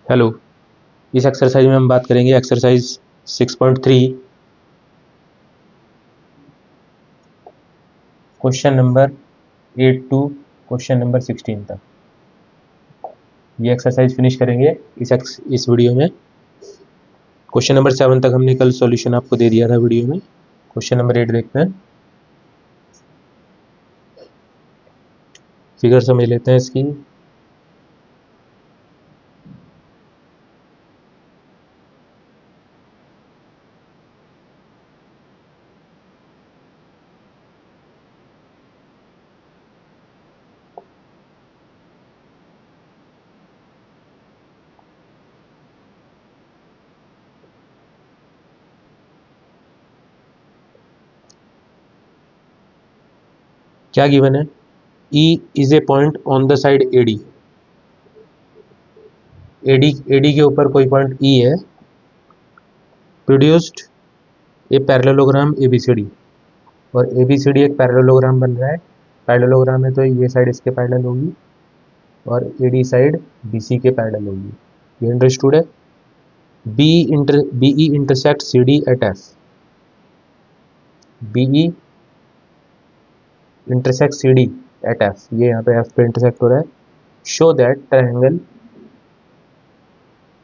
Hello. इस exercise में हम बात करेंगे exercise 6.3 question number 8 to question number 16 तक। ये एक्सरसाइज फिनिश करेंगे इस वीडियो में। क्वेश्चन नंबर 7 तक हमने कल सॉल्यूशन आपको दे दिया था वीडियो में। क्वेश्चन नंबर 8 देखते हैं। फिगर समझ लेते हैं इसकी। क्या गिवन है? E is a point on the side AD। AD के ऊपर कोई पॉइंट E है। प्रोड्यूस्ड ए पैरेललोग्राम ABCD, और ABCD एक पैरेललोग्राम बन रहा है। पैरेललोग्राम है तो ये साइड इसके पैरेलल होगी और AD साइड BC के पैरेलल होगी। ये अंडरस्टूड है। BE intersect CD at F। BE intersect CD at F, ये यहाँ पे F पे इंटरसेक्ट हो रहा है। Show that triangle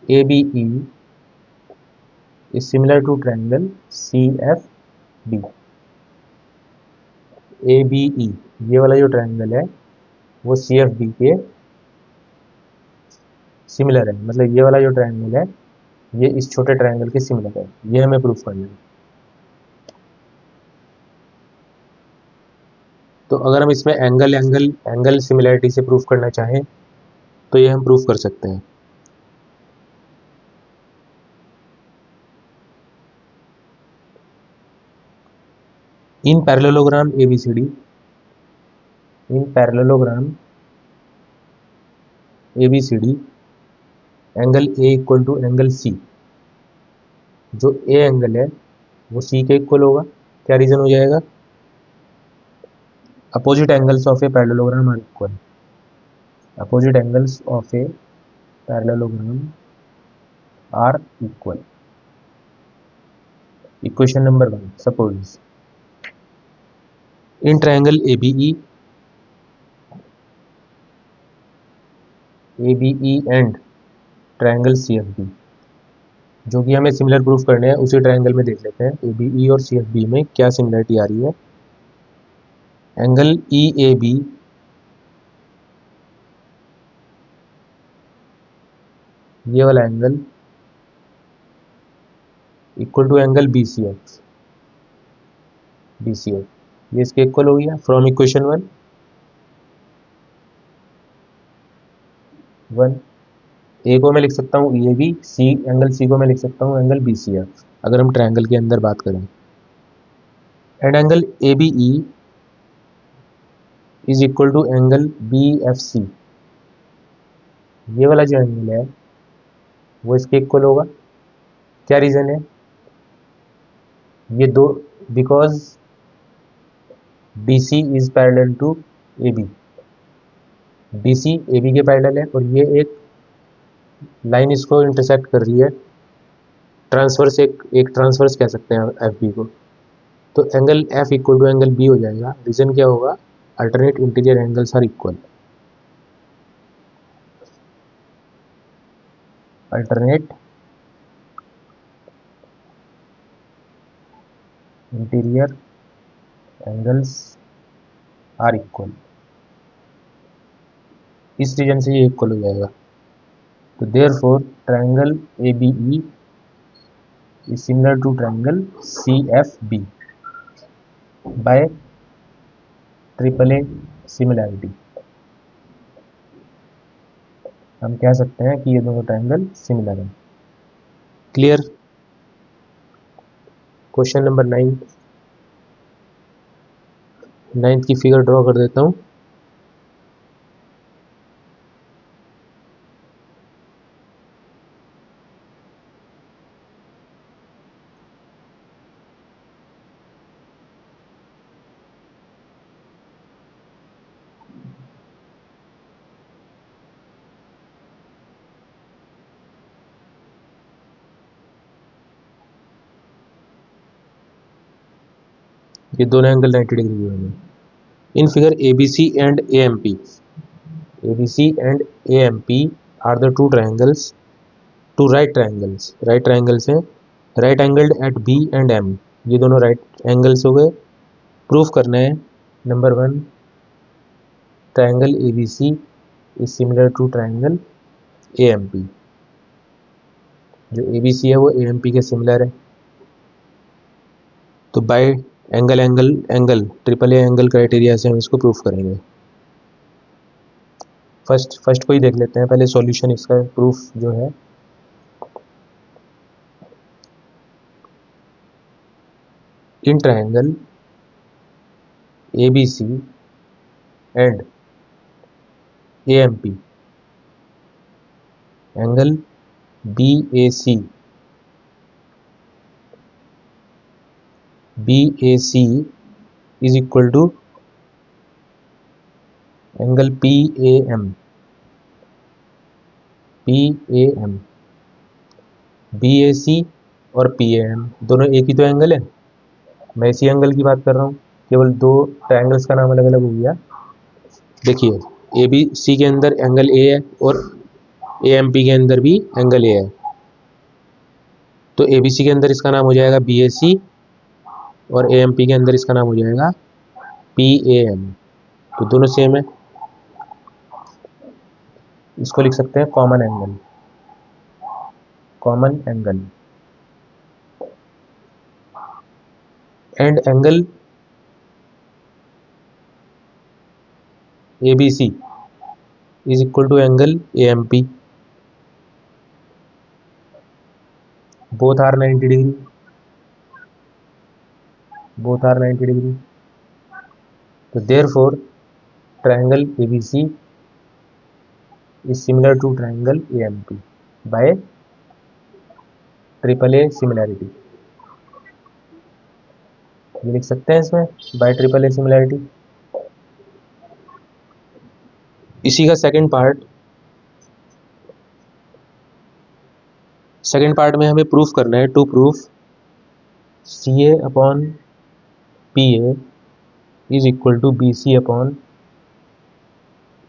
ABE is similar to triangle CFB। ABE ये वाला जो ट्रायंगल है वो CFB के सिमिलर है, मतलब ये वाला जो ट्रायंगल है ये इस छोटे ट्रायंगल के सिमिलर है। ये हमें प्रूफ करना है। तो अगर हम इसमें एंगल सिमिलैरिटी से प्रूफ करना चाहें तो ये हम प्रूफ कर सकते हैं। In parallelogram ABCD, in parallelogram ABCD angle A equal to angle C। जो A एंगल है वो C के इक्वल होगा। क्या रीजन हो जाएगा? Opposite angles of a parallelogram are equal. Opposite angles of a parallelogram are equal. Equation number 1, suppose in triangle ABE and triangle CFB, जो कि हमें सिमिलर प्रूफ करने हैं, उसी ट्रायंगल में देख लेते हैं ABE और CFB में क्या सिमिलरिटी आ रही है। एंगल EAB ये वाला angle equal to angle BCF। ये इसके इक्वल हो गया फ्रॉम इक्वेशन 1। ए को मैं लिख सकता हूँ EAB, एंगल C को मैं लिख सकता हूँ एंगल BCF, अगर हम ट्रायंगल के अंदर बात करें। And angle ABE is equal to angle BFC। ये वाला जो एंगल है वो इसके इक्वल होगा। क्या रीजन है? ये दो, because BC is parallel to AB। BC AB के पैरेलल है और ये एक लाइन इसको इंटरसेक्ट कर रही है। ट्रांसवर्स, एक ट्रांसवर्स कह सकते हैं FB को। तो angle F equal to angle B हो जाएगा। रीजन क्या होगा? Alternate interior angles are equal. Alternate interior angles are equal. इस रीजन से ये इक्वल हो जाएगा। तो therefore triangle ABE is similar to triangle CFB by AAA similarity. हम कह सकते हैं कि ये दोनों ट्रायंगल सिमिलर हैं। क्लियर? क्वेश्चन नंबर 9 की फिगर ड्रॉ कर देता हूँ। ये दोनों एंगल 90 डिग्री के होंगे। In figure ABC and AMP, ABC and AMP are the two triangles, two right triangles, right triangles हैं, right angled at B and M, ये दोनों राइट एंगल्स हो गए। प्रूफ करना है number 1, triangle ABC is similar to triangle AMP, जो ABC है वो AMP के सिमिलर है। तो bye angle angle angle triple A angle criteria से हम इसको प्रूफ करेंगे। फर्स्ट को ही देख लेते हैं पहले सॉल्यूशन, इसका प्रूफ जो है। In triangle ABC and AMP, angle BAC is equal to angle PAM, BAC और PAM दोनों एक ही तो एंगल है। मैं इसी एंगल की बात कर रहा हूँ, केवल दो ट्राइंगल्स का नाम अलग अलग हो गया। देखिए ABC के अंदर एंगल A है और AMP के अंदर भी एंगल A है, तो ABC के अंदर इसका नाम हो जाएगा BAC और AMP के अंदर इसका नाम हो जाएगा PAM, तो दोनों सेम है। इसको लिख सकते हैं common angle, common angle. And angle ABC is equal to angle AMP, both are 90 degree, both are 90 degree. तो therefore triangle ABC is similar to triangle AMP by triple A similarity, ये लिख सकते हैं इसमें बाय ट्रिपल ए सिमिलैरिटी। इसी का second part में हमें प्रूफ करना है, to proof CA upon PA is equal to BC upon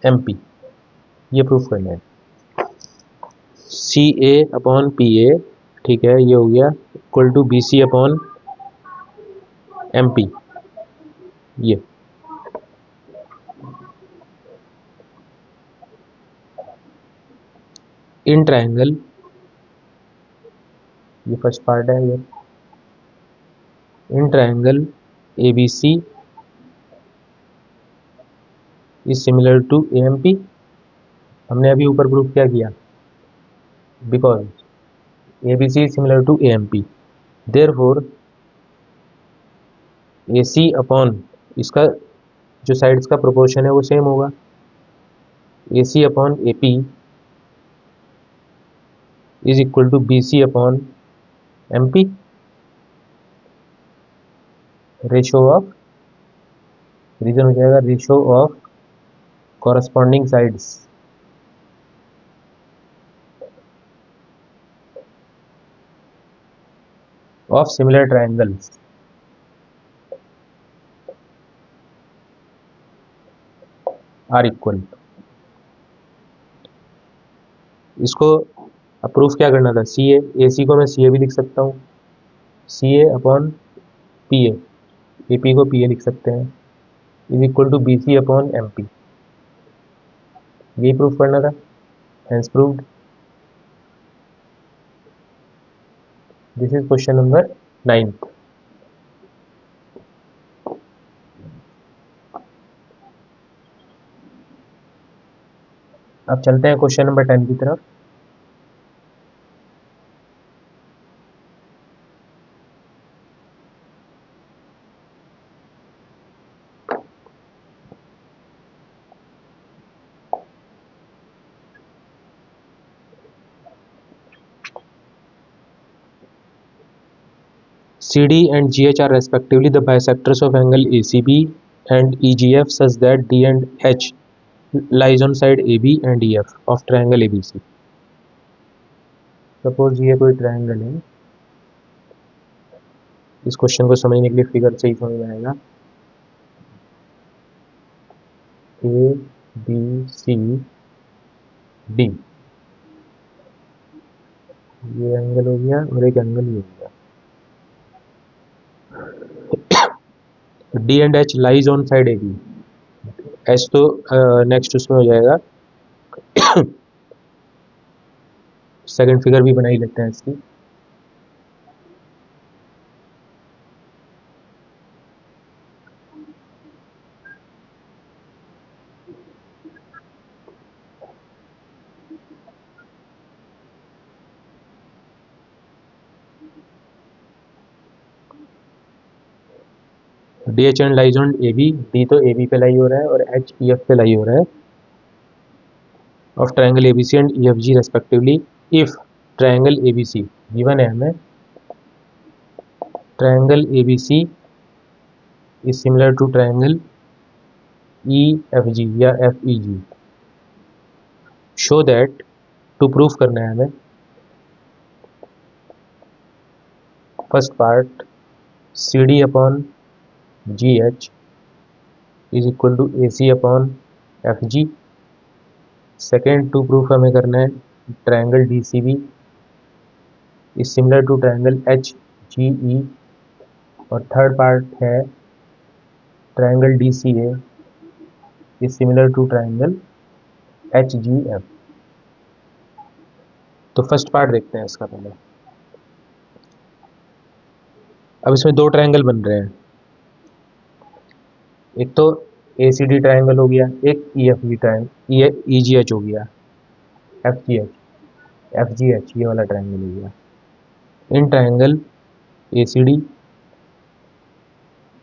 MP, ये प्रूफ करना है। CA अपॉन PA, ठीक है, ये हो गया equal to BC upon MP, ये इन ट्राइंगल, ये फर्स्ट पार्ट है ये, in triangle ABC is similar to AMP, हमने अभी ऊपर प्रूफ क्या किया, because ABC is similar to AMP, therefore AC upon इसका जो साइड्स का प्रोपोर्शन है वो सेम होगा, AC upon AP is equal to BC upon MP, ratio of, reason हो जाएगा ratio of corresponding sides, of similar triangles are equal. इसको approve क्या करना था, CA, AC को मैं CA भी लिख सकता हूँ, CA अपॉन PA, AP को PA लिख सकते हैं, is equal to BC upon MP, यही प्रूफ करना था, hence proved. This is question number 9। अब चलते हैं क्वेश्चन नंबर 10 की तरफ। CD and GH are respectively the bisectors of angle ACB and EGF such that D and H lies on side AB and EF of triangle ABC। Suppose ये कोई triangle है, इस question को समझने के लिए फिगर से ही समझ में आएगा। ए बी सी डी, ये एंगल हो गया और एक एंगल ये हो गया। D and H lies on side A B, H तो नेक्स्ट उसमें हो जाएगा। सेकंड फिगर भी बना ही लेते हैं इसकी। D H and lies on A B, D तो ए बी पे लाई हो रहा है और एच ई एफ पे लाई हो रहा है, of triangle A B C and E F G respectively, if triangle A B C given है हमें, triangle A B C is similar to triangle E F G या F E G, show that, to proof करना है हमें, first part C D upon G H is equal to A C upon F G. Second to proof हमें करना है triangle D C B is similar to triangle H G E, और third part है triangle D C A is similar to triangle H G F. तो first part देखते हैं इसका पहले। अब इसमें दो ट्राइंगल बन रहे हैं, एक तो ए सी डी ट्राइंगल हो गया, एक ई एफ जी ट्राइंगल ई जी एच हो गया, एफ जी एच ये वाला ट्राइंगल हो गया। In triangle A C D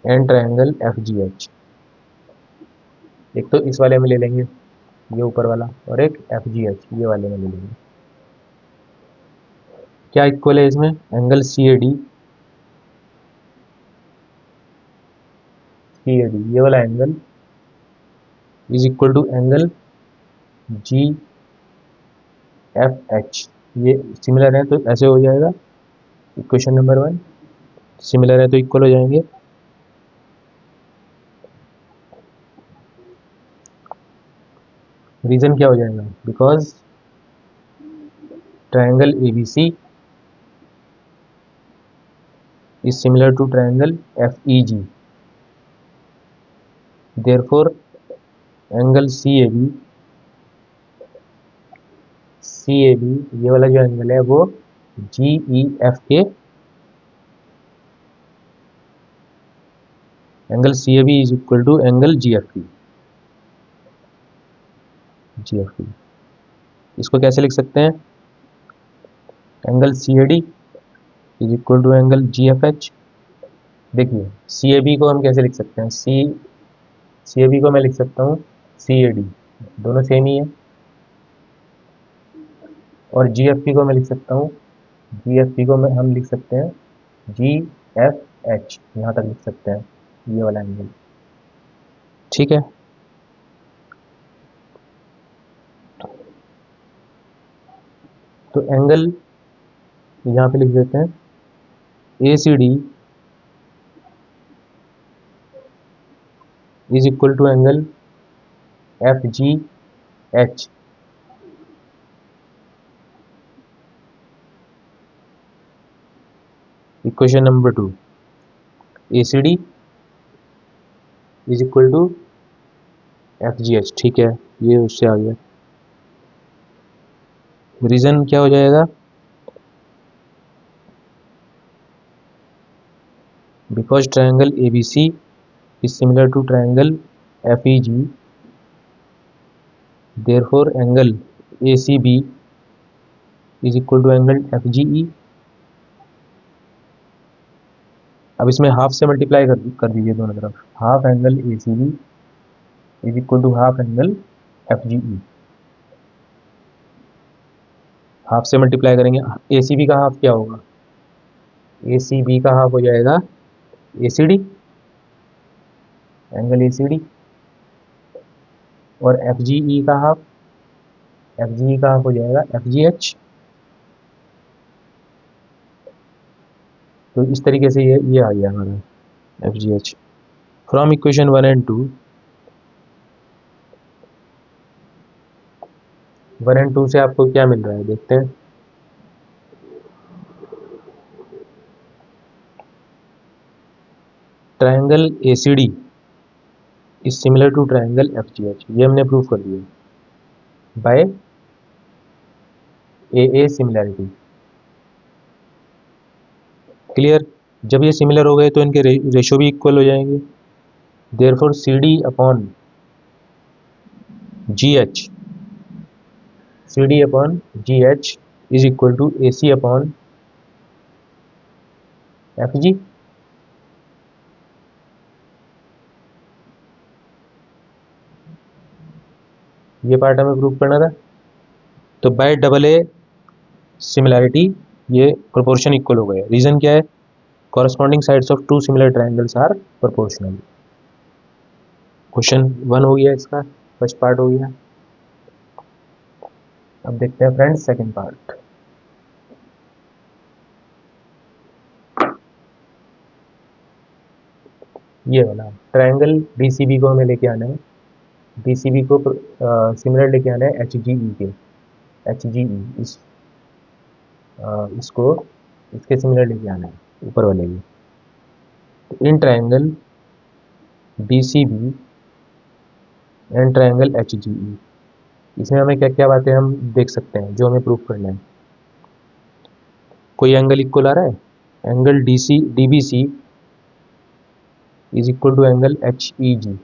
and triangle F G H, एक तो इस वाले में ले लेंगे ये ऊपर वाला, और एक एफ जी एच ये वाले में ले लेंगे। क्या इक्वल है इसमें, angle C A D, C A D ये वाला angle is equal to angle G F H, ये सिमिलर है तो ऐसे हो जाएगा। इक्वेशन नंबर 1 सिमिलर है तो इक्वल हो जाएंगे। रीजन क्या हो जाएगा, because triangle A B C is similar to triangle F E G, therefore angle C A B ये वाला जो एंगल है वो जी ई एफ के, angle C A B is equal to angle G F P, G F P. इसको कैसे लिख सकते हैं, angle C A D is equal to angle G F H. देखिए सी ए बी को हम कैसे लिख सकते हैं, सी ए बी को मैं लिख सकता हूँ सी ए डी, दोनों सेम ही है, और जी एफ पी को मैं लिख सकता हूँ, जी एफ पी को हम लिख सकते हैं जी एफ एच, यहाँ तक लिख सकते हैं ये वाला एंगल, ठीक है। तो एंगल यहाँ पे लिख देते हैं A C D is equal to angle F G H, equation number 2 A C D is equal to F G H, ठीक है ये उससे आ गया। रीजन क्या हो जाएगा, because triangle A B C is similar to triangle F E G, therefore angle A C B is equal to angle F G E. अब इसमें हाफ से मल्टीप्लाई कर दीजिए दोनों तरफ, half angle A C B is equal to half angle F G E, half से multiply करेंगे, A C B का हाफ क्या होगा, ए सी बी का हाफ हो जाएगा A C D, angle A C D, और एफ जी ई का हाफ, एफ जी ई का हाफ हो जाएगा एफ जी एच। तो इस तरीके से ये आ गया हमारा F G H. From equation 1 and 2, 1 and 2 से आपको क्या मिल रहा है देखते हैं। Triangle A C D is similar to triangle F G H, ये हमने प्रूव कर दिया बाय ए सिमिलैरिटी। क्लियर। जब ये सिमिलर हो गए तो इनके रेशो भी इक्वल हो जाएंगे। Therefore C D upon G H, C D upon G H is equal to A C upon F G. ये पार्ट हमें प्रूव करना था। तो बाय डबल ए सिमिलैरिटी ये प्रोपोर्शन इक्वल हो गया। रीजन क्या है? Corresponding sides of two similar triangles are proportional. Question 1 हो गया, इसका फर्स्ट पार्ट हो गया। अब देखते हैं फ्रेंड्स सेकंड पार्ट। ये वाला ट्राइंगल डीसीबी को हमें लेके आना है। डीसीबी को सिमिलर लेके आना है एच जी ई के। एच जी ई इसको इसके सिमिलर लेके आना है ऊपर वाले की। तो in triangle DCB and triangle H G E, इसमें हमें क्या क्या बातें हम देख सकते हैं जो हमें प्रूफ करना है। कोई एंगल इक्वल आ रहा है? Angle D C D B C is equal to angle H E G.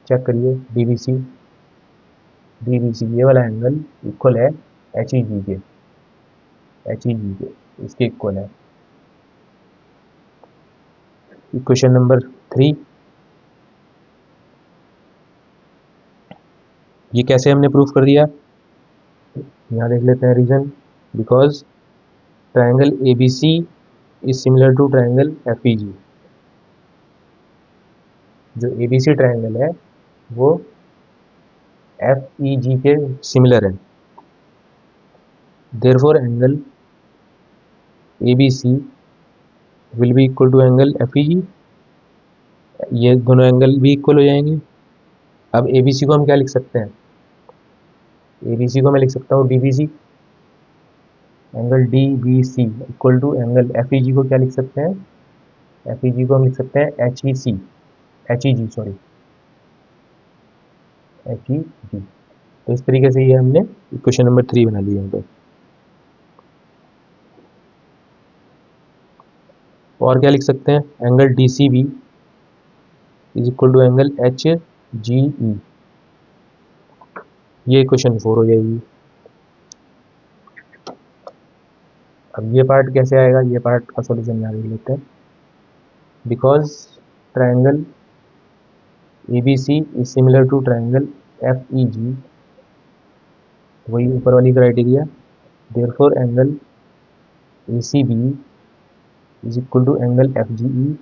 Check करिए, डी बी सी ये वाला एंगल इक्वल है एच ई जी के, एच ई जी के इसके इक्वल है। इक्वेशन नंबर 3, ये कैसे हमने प्रूफ कर दिया? यहाँ देख लेते हैं reason. Because triangle A B C is similar to triangle F E G. जो ए बी सी ट्राइंगल है वो एफ ई जी के सिमिलर है। Therefore angle A B C will be equal to angle F E G. ये दोनों angle भी equal हो जाएंगे। अब ए बी सी को हम क्या लिख सकते हैं? ए बी सी को मैं लिख सकता हूँ D B C. Angle D B C equal to angle F E G को क्या लिख सकते हैं? एफ ई जी को हम लिख सकते हैं एच ई सी, एच ई जी सॉरी, एच ई जी। तो इस तरीके से ये हमने इक्वेशन नंबर 3 बना ली यहाँ पे। और क्या लिख सकते हैं? Angle D C B is equal to angle H G E. ये इक्वेशन 4 हो जाएगी। अब ये पार्ट कैसे आएगा? ये पार्ट का सॉल्यूशन यहाँ देख लेते हैं। Because triangle A B C is similar to triangle F E G, वही ऊपर वाली criteria. Therefore angle A C B is equal to angle F G E.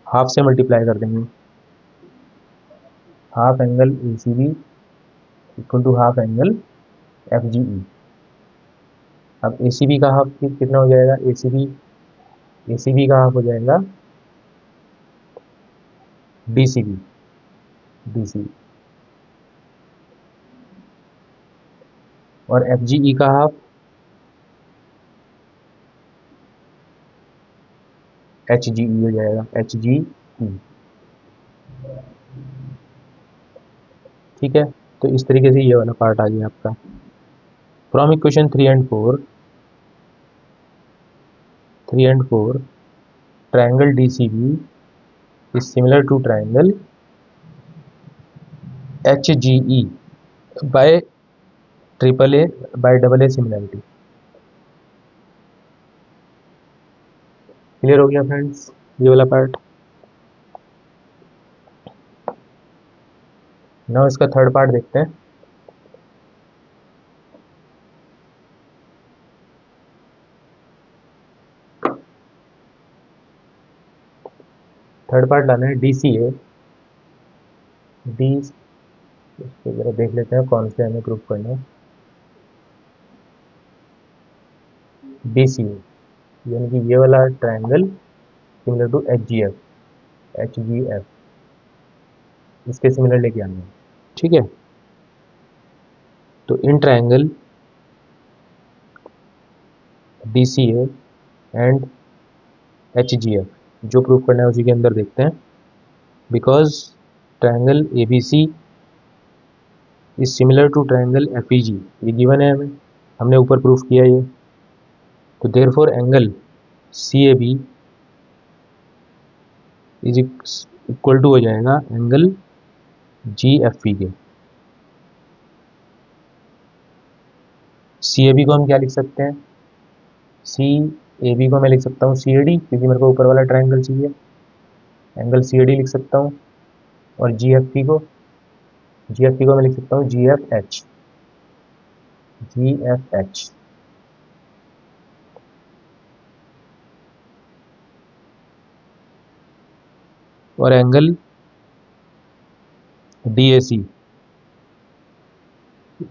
Half से मल्टीप्लाई कर देंगे। Half angle A C B equal to half angle F G E. अब A C B का half कितना हो जाएगा? A C B का half हो जाएगा D C B, D C. और एफ जी ई का हाफ एच जी ई हो जाएगा, एच जी ई। ठीक है। तो इस तरीके से ये वाला पार्ट आ गया आपका। From equation 3 and 4, 3 and 4 triangle D C B is similar to triangle H G E by triple A by double A similarity. Clear हो गया फ्रेंड्स ये वाला पार्ट। नाउ इसका थर्ड पार्ट देखते हैं। थर्ड पार्ट लाना है डी सी ए डी, इसको जरा देख लेते हैं कौन से हमें प्रूफ करना है। डी सी ए, यानी कि ये वाला triangle similar to H G F, इसके सिमिलर लेके आना है, ठीक है। तो in triangle D C A and H G F, जो प्रूफ करना है उसी के अंदर देखते हैं। Because triangle A B C is similar to triangle F E G, ये गिवन है हमें, हमने ऊपर प्रूफ किया ये। तो therefore angle C A B is equal to हो जाएगा एंगल जी एफ ई के। सी ए बी को हम क्या लिख सकते हैं, सी ए बी को मैं लिख सकता हूँ सी ए डी, क्योंकि मेरे को ऊपर वाला ट्राइंगल चाहिए, एंगल सी ए डी लिख सकता हूँ। और जी एफ पी को मैं लिख सकता हूँ G F H, G F H. और angle D A C,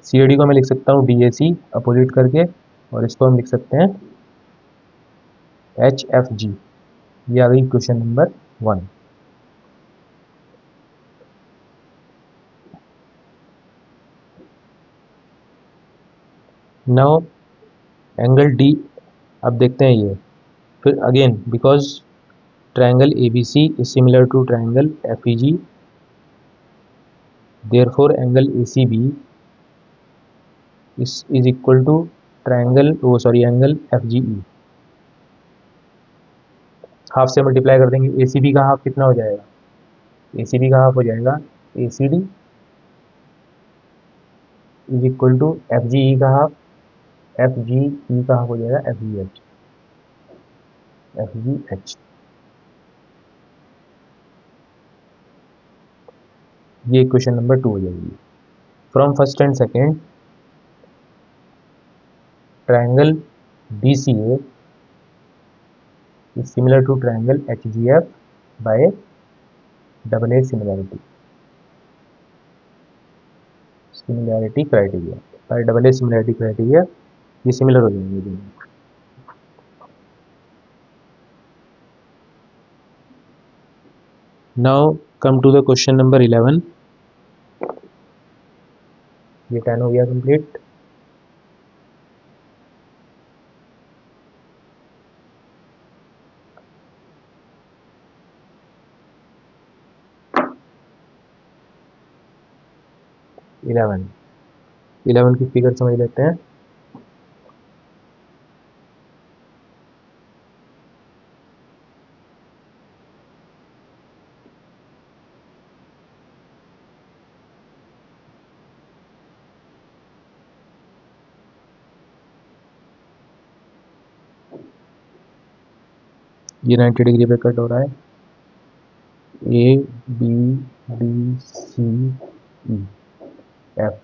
C A D को मैं लिख सकता हूँ डी ए सी अपोजिट करके, और इसको हम लिख सकते हैं एच एफ जी। ये आ गई question number 1। Now angle D, अब देखते हैं ये फिर again, because triangle A B C is similar to triangle F E G, therefore angle A C B is equal to triangle angle F G E. Half से multiply कर देंगे, ए C B का half कितना हो जाएगा, A C B का half हो जाएगा A C D is equal to F G E का हाफ, एफ जी ई का हाफ हो जाएगा F G H, F G H. ये क्वेश्चन नंबर 2 हो जाएगी। From first and second, triangle D C A is similar to triangle H G F by double A similarity criteria, by double A similarity criteria ये similar हो जाएंगे दोनों। Now come to the question number 11। ये 10 हो गया complete. Eleven की figure समझ लेते हैं। ये 90 डिग्री पे कट हो रहा है, A B D C E F,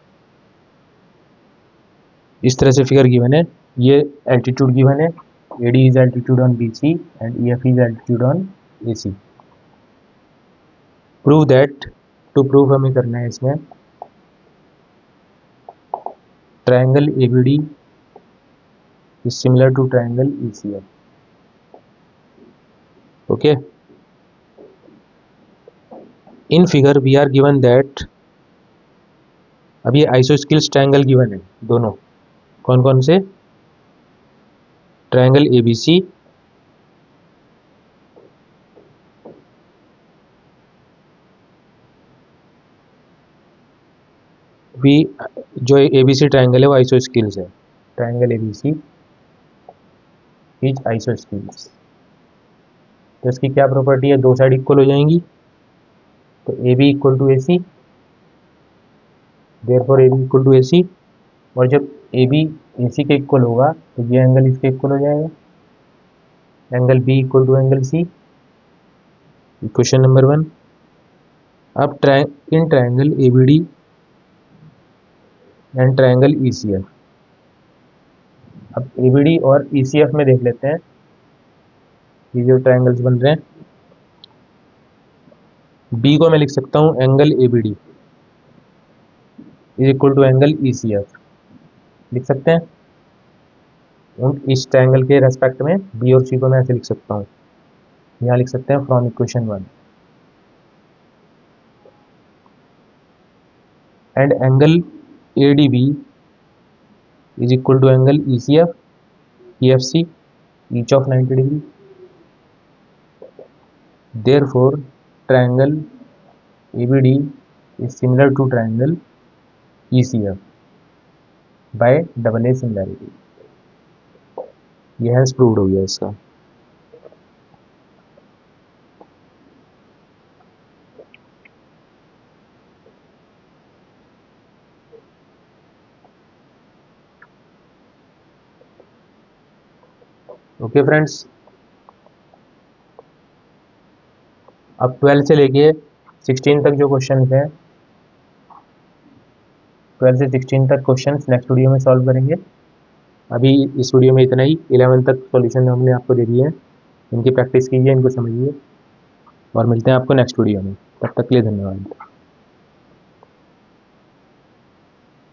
इस तरह से फिगर गिवन है। ये एल्टीट्यूड गिवन है, A D is altitude on B C and E F is altitude on A C. Prove that, to prove हमें करना है इसमें, triangle A B D is similar to triangle E C F. Okay, in figure we are given that, अब ये isosceles triangle given है दोनों, कौन कौन से, ट्राइंगल ए बी सी, भी जो ए बी सी ट्राइंगल है वो आइसोस्केल्स है, triangle A B C is isosceles. तो इसकी क्या प्रॉपर्टी है, दो साइड इक्वल हो जाएंगी, तो A B equal to A C, therefore A B equal to A C. और जब ए बी ए सी के इक्वल होगा तो ये एंगल इसके इक्वल हो जाएगा, angle B equal to angle C. Question number 1। अब in triangle A B D and triangle E C F, अब ए बी डी और ई सी एफ में देख लेते हैं ये जो ट्राइंगल्स बन रहे हैं। बी को मैं लिख सकता हूँ angle A B D is equal to angle E C F, लिख सकते हैं। उन इस ट्रायंगल के रेस्पेक्ट में बी और सी को मैं ऐसे लिख सकता हूँ, यहाँ लिख सकते हैं from equation 1। And angle A D B is equal to angle E C F E F C each of 90 degree. Therefore, triangle ABD is similar to triangle ECF by double A similarity। यह proved हो गया इसका। Okay friends, अब 12 से लेके 16 तक जो question है, 12 से 16 तक क्वेश्चन नेक्स्ट वीडियो में सॉल्व करेंगे। अभी इस वीडियो में इतना ही। 11 तक सॉल्यूशन हमने आपको दे दिए हैं, इनकी प्रैक्टिस कीजिए, इनको समझिए और मिलते हैं आपको नेक्स्ट वीडियो में। तब तक के लिए धन्यवाद।